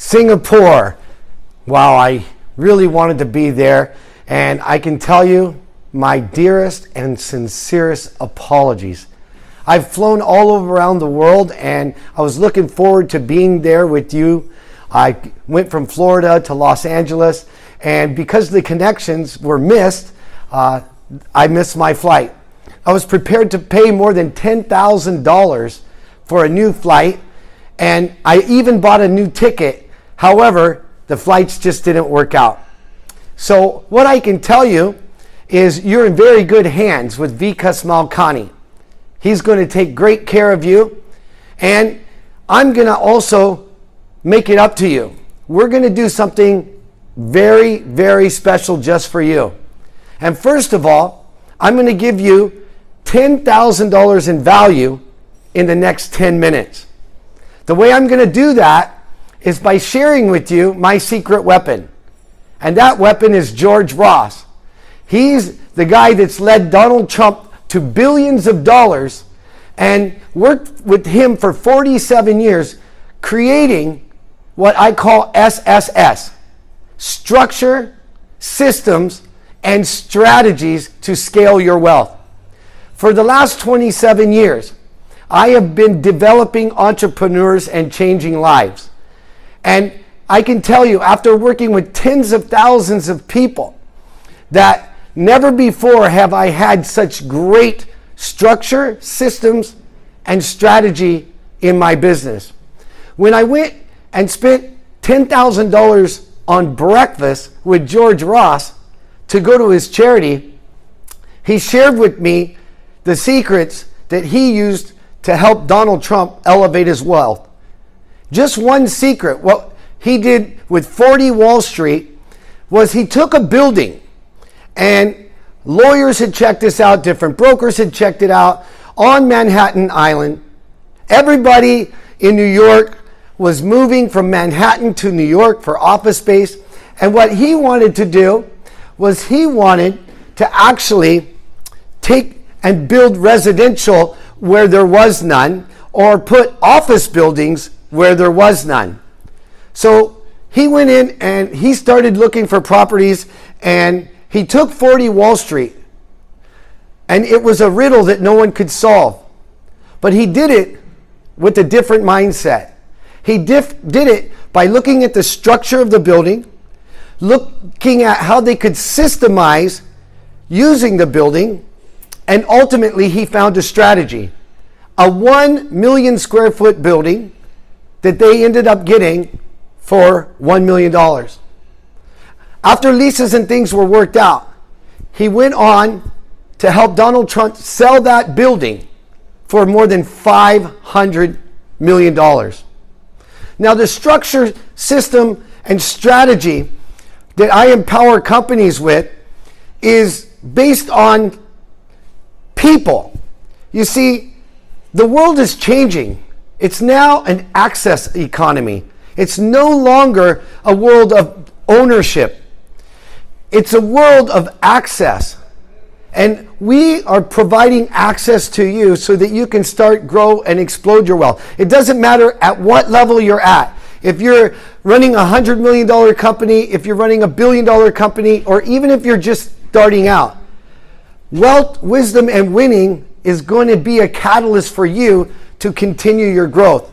Singapore. Wow, I really wanted to be there, and I can tell you my dearest and sincerest apologies. I've flown all over around the world, and I was looking forward to being there with you. I went from Florida to Los Angeles, and because the connections were missed, I missed my flight. I was prepared to pay more than $10,000 for a new flight, and I even bought a new ticket. However, the flights just didn't work out. So what I can tell you is you're in very good hands with Vikas Malkani. He's going to take great care of you, and I'm going to also make it up to you. We're going to do something very, very special just for you. And first of all, I'm going to give you $10,000 in value in the next 10 minutes. The way I'm going to do that is by sharing with you my secret weapon. And that weapon is George Ross. He's the guy that's led Donald Trump to billions of dollars and worked with him for 47 years, creating what I call SSS, structure, systems, and strategies to scale your wealth. For the last 27 years, I have been developing entrepreneurs and changing lives. And I can tell you, after working with tens of thousands of people, that never before have I had such great structure, systems, and strategy in my business. When I went and spent $10,000 on breakfast with George Ross to go to his charity, he shared with me the secrets that he used to help Donald Trump elevate his wealth. Just one secret, what he did with 40 Wall Street, was he took a building, and lawyers had checked this out, different brokers had checked it out, on Manhattan Island. Everybody in New York was moving from Manhattan to New York for office space, and what he wanted to do was he wanted to actually take and build residential where there was none, or put office buildings where there was none. So he went in and he started looking for properties, and he took 40 Wall Street, and it was a riddle that no one could solve. But he did it with a different mindset. He did it by looking at the structure of the building, looking at how they could systemize using the building, and ultimately he found a strategy. A 1 million square foot building that they ended up getting for $1 million. After leases and things were worked out, he went on to help Donald Trump sell that building for more than $500 million. Now, the structure, system, and strategy that I empower companies with is based on people. You see, the world is changing. It's now an access economy. It's no longer a world of ownership. It's a world of access. And we are providing access to you so that you can start, grow, and explode your wealth. It doesn't matter at what level you're at. If you're running a $100 million company, if you're running $1 billion company, or even if you're just starting out, wealth, wisdom, and winning is going to be a catalyst for you to continue your growth.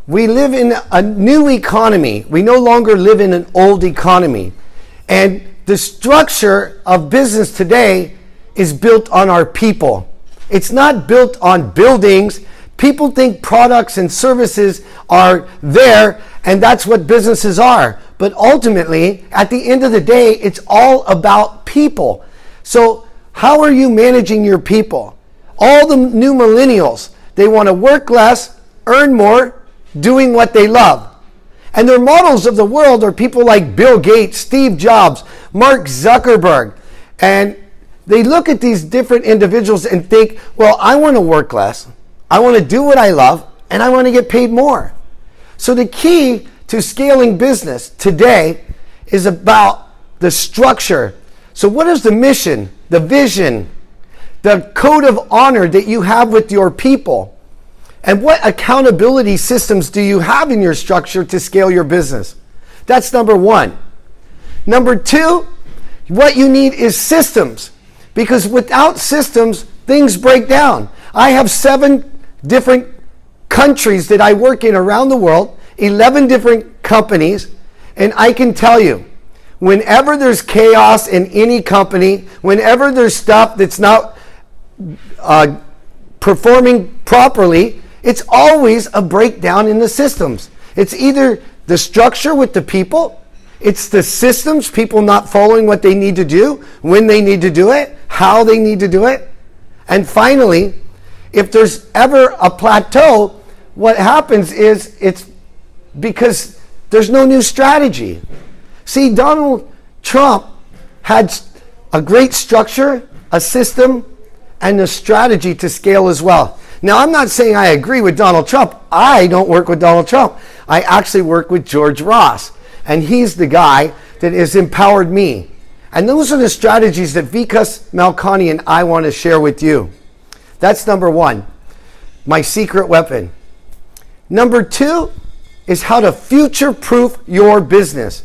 We live in a new economy. We no longer live in an old economy. And the structure of business today is built on our people. It's not built on buildings. People think products and services are there, and that's what businesses are. But ultimately, at the end of the day, it's all about people. So how are you managing your people? All the new millennials, they want to work less, earn more, doing what they love. And their models of the world are people like Bill Gates, Steve Jobs, Mark Zuckerberg. And they look at these different individuals and think, well, I want to work less, I want to do what I love, and I want to get paid more. So the key to scaling business today is about the structure. So what is the mission, the vision, the code of honor that you have with your people? And what accountability systems do you have in your structure to scale your business? That's number one. Number two, what you need is systems. Because without systems, things break down. I have 7 different countries that I work in around the world, 11 different companies, and I can tell you, whenever there's chaos in any company, whenever there's stuff that's not performing properly, it's always a breakdown in the systems. It's either the structure with the people, it's the systems, people not following what they need to do, when they need to do it, how they need to do it. And finally, if there's ever a plateau, what happens is it's because there's no new strategy. See, Donald Trump had a great structure, a system, and a strategy to scale as well. Now, I'm not saying I agree with Donald Trump. I don't work with Donald Trump. I actually work with George Ross, and he's the guy that has empowered me. And those are the strategies that Vikas Malkani and I want to share with you. That's number one, my secret weapon. Number two is how to future-proof your business.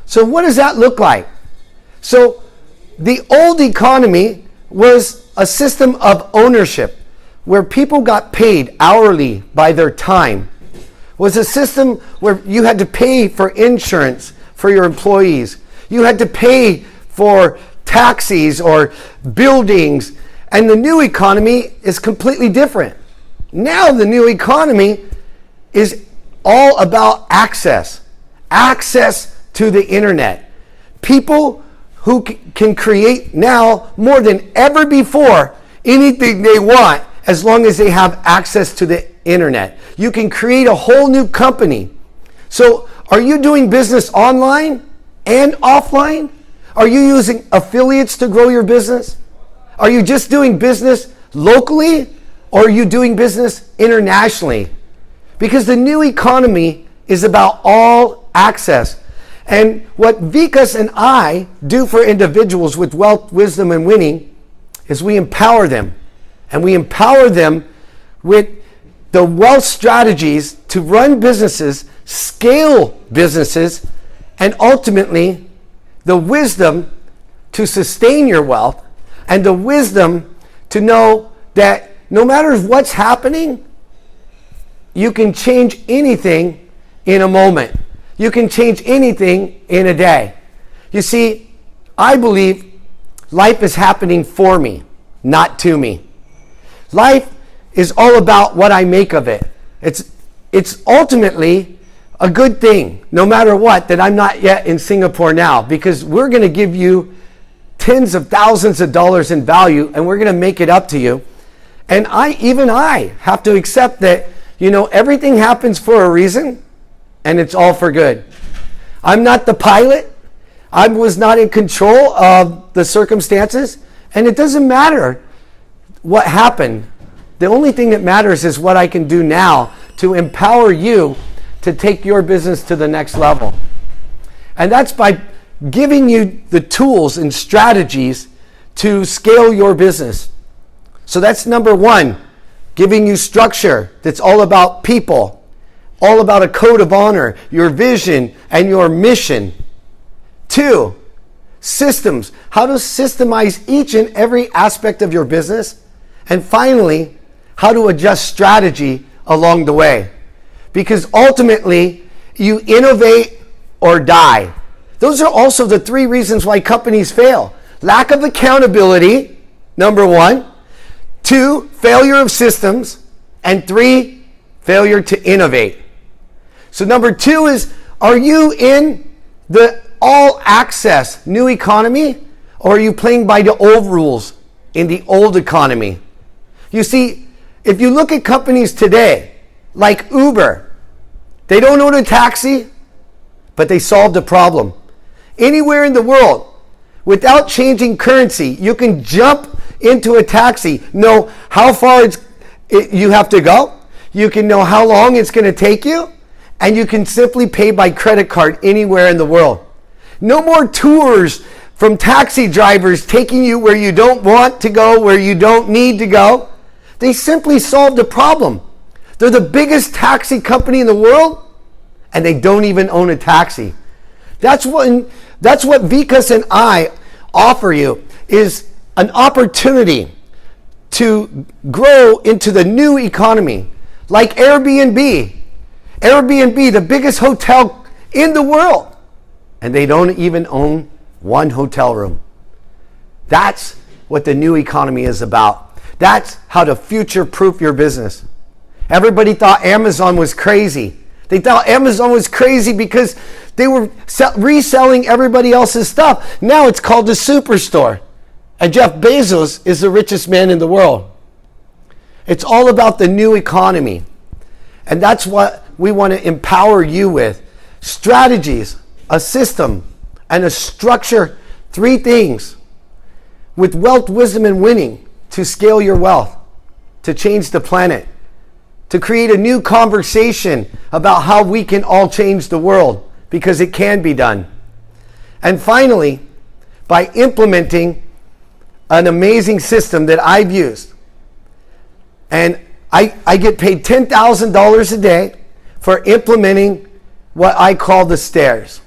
So what does that look like? So the old economy was a system of ownership where people got paid hourly by their time. It was a system where you had to pay for insurance for your employees. You had to pay for taxis or buildings. And the new economy is completely different. Now the new economy is all about access to the internet. People who can create now more than ever before anything they want as long as they have access to the internet. You can create a whole new company. So are you doing business online and offline? Are you using affiliates to grow your business? Are you just doing business locally, or are you doing business internationally? Because the new economy is about all access. And what Vikas and I do for individuals with wealth, wisdom, and winning is we empower them. And we empower them with the wealth strategies to run businesses, scale businesses, and ultimately the wisdom to sustain your wealth, and the wisdom to know that no matter what's happening, you can change anything in a moment. You can change anything in a day. You see, I believe life is happening for me, not to me. Life is all about what I make of it. It's ultimately a good thing, no matter what, that I'm not yet in Singapore now, because we're going to give you tens of thousands of dollars in value, and we're going to make it up to you. And I have to accept that, everything happens for a reason, and it's all for good. I'm not the pilot. I was not in control of the circumstances, and it doesn't matter what happened. The only thing that matters is what I can do now to empower you to take your business to the next level. And that's by giving you the tools and strategies to scale your business. So that's number one, giving you structure that's all about people, all about a code of honor, your vision, and your mission. 2, systems, how to systemize each and every aspect of your business. And finally, how to adjust strategy along the way. Because ultimately, you innovate or die. Those are also the 3 reasons why companies fail. Lack of accountability, number 1. 2, failure of systems. And 3, failure to innovate. So number 2 is, are you in the all access new economy, or are you playing by the old rules in the old economy? You see, if you look at companies today, like Uber, they don't own a taxi, but they solved a problem. Anywhere in the world, without changing currency, you can jump into a taxi, know how far you have to go, you can know how long it's going to take you, and you can simply pay by credit card anywhere in the world. No more tours from taxi drivers taking you where you don't want to go, where you don't need to go. They simply solved a problem. They're the biggest taxi company in the world, and they don't even own a taxi. That's what Vikas and I offer you, is an opportunity to grow into the new economy, like Airbnb. Airbnb, the biggest hotel in the world, and they don't even own one hotel room. That's what the new economy is about. That's how to future-proof your business. Everybody thought Amazon was crazy. They thought Amazon was crazy because they were reselling everybody else's stuff. Now it's called the superstore. And Jeff Bezos is the richest man in the world. It's all about the new economy. And that's what we want to empower you with. Strategies, a system, and a structure. 3 things. With wealth, wisdom, and winning to scale your wealth, to change the planet, to create a new conversation about how we can all change the world, because it can be done. And finally, by implementing an amazing system that I've used. And I get paid $10,000 a day for implementing what I call the stairs.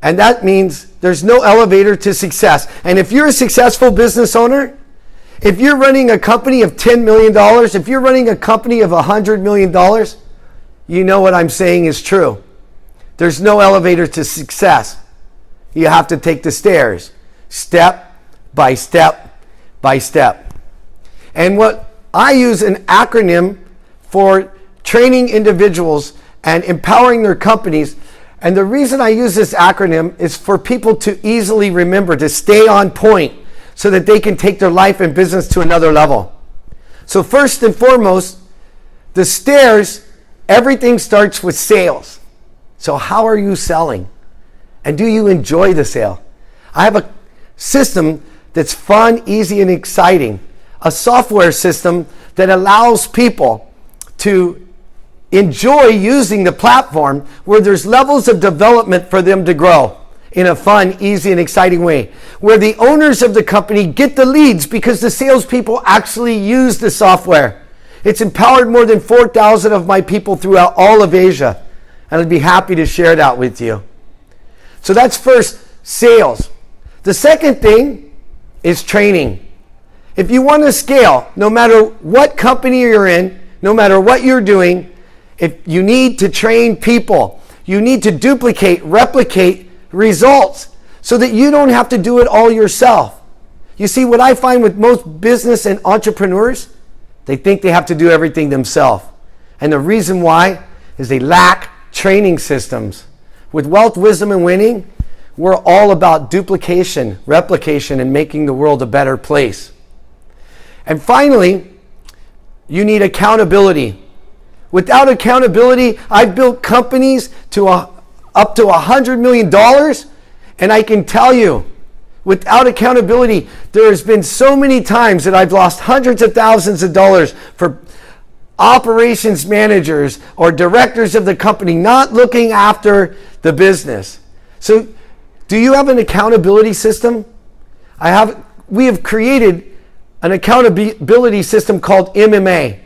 And that means there's no elevator to success. And if you're a successful business owner, if you're running a company of $10 million, if you're running a company of $100 million, you know what I'm saying is true. There's no elevator to success. You have to take the stairs, step by step by step. And what I use an acronym for training individuals and empowering their companies. And the reason I use this acronym is for people to easily remember, to stay on point, so that they can take their life and business to another level. So first and foremost, the stairs, everything starts with sales. So how are you selling? And do you enjoy the sale? I have a system that's fun, easy, and exciting. A software system that allows people to enjoy using the platform, where there's levels of development for them to grow in a fun, easy, and exciting way, where the owners of the company get the leads because the salespeople actually use the software. It's empowered more than 4,000 of my people throughout all of Asia, and I'd be happy to share that with you. So that's first, sales. The second thing is training. If you want to scale, no matter what company you're in, no matter what you're doing, if you need to train people, you need to duplicate, replicate results so that you don't have to do it all yourself. You see, what I find with most business and entrepreneurs, they think they have to do everything themselves. And the reason why is they lack training systems. With Wealth, Wisdom, and Winning, we're all about duplication, replication, and making the world a better place. And finally, you need accountability. Without accountability, I've built companies to up to $100 million, and I can tell you, without accountability, there has been so many times that I've lost hundreds of thousands of dollars for operations managers or directors of the company not looking after the business. So, do you have an accountability system? We have created an accountability system called MMA,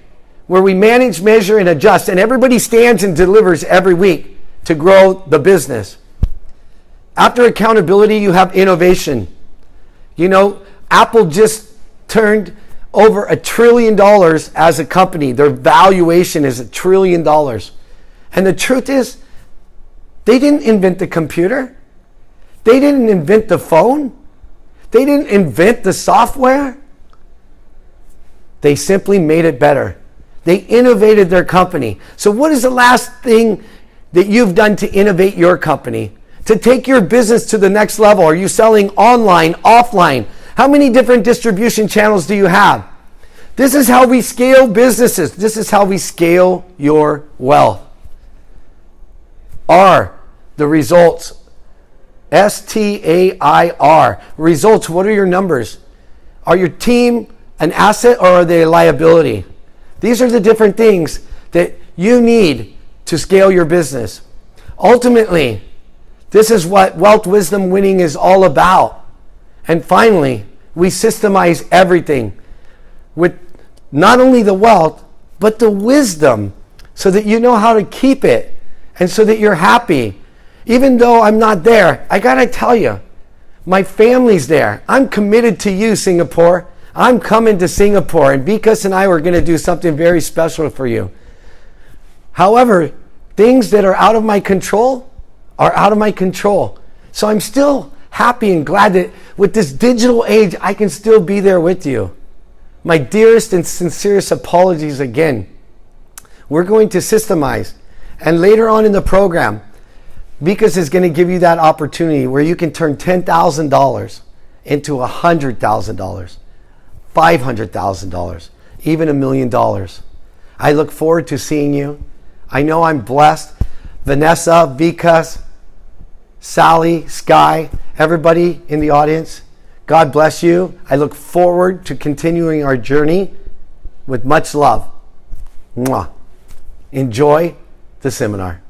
where we manage, measure, and adjust, and everybody stands and delivers every week to grow the business. After accountability, you have innovation. You know, Apple just turned over $1 trillion as a company. Their valuation is $1 trillion. And the truth is, they didn't invent the computer. They didn't invent the phone. They didn't invent the software. They simply made it better. They innovated their company. So what is the last thing that you've done to innovate your company? To take your business to the next level? Are you selling online, offline? How many different distribution channels do you have? This is how we scale businesses. This is how we scale your wealth. R, the results. STAIR. Results, what are your numbers? Are your team an asset or are they a liability? These are the different things that you need to scale your business. Ultimately, this is what Wealth, Wisdom, Winning is all about. And finally, we systemize everything with not only the wealth, but the wisdom so that you know how to keep it and so that you're happy. Even though I'm not there, I gotta tell you, my family's there. I'm committed to you, Singapore. I'm coming to Singapore, and Vikas and I were gonna do something very special for you. However, things that are out of my control are out of my control. So I'm still happy and glad that with this digital age, I can still be there with you. My dearest and sincerest apologies again. We're going to systemize. And later on in the program, Vikas is going to give you that opportunity where you can turn $10,000 into $100,000, $500,000, even $1 million. I look forward to seeing you. I know I'm blessed. Vanessa, Vikas, Sally, Sky, everybody in the audience, God bless you. I look forward to continuing our journey with much love. Mwah. Enjoy the seminar.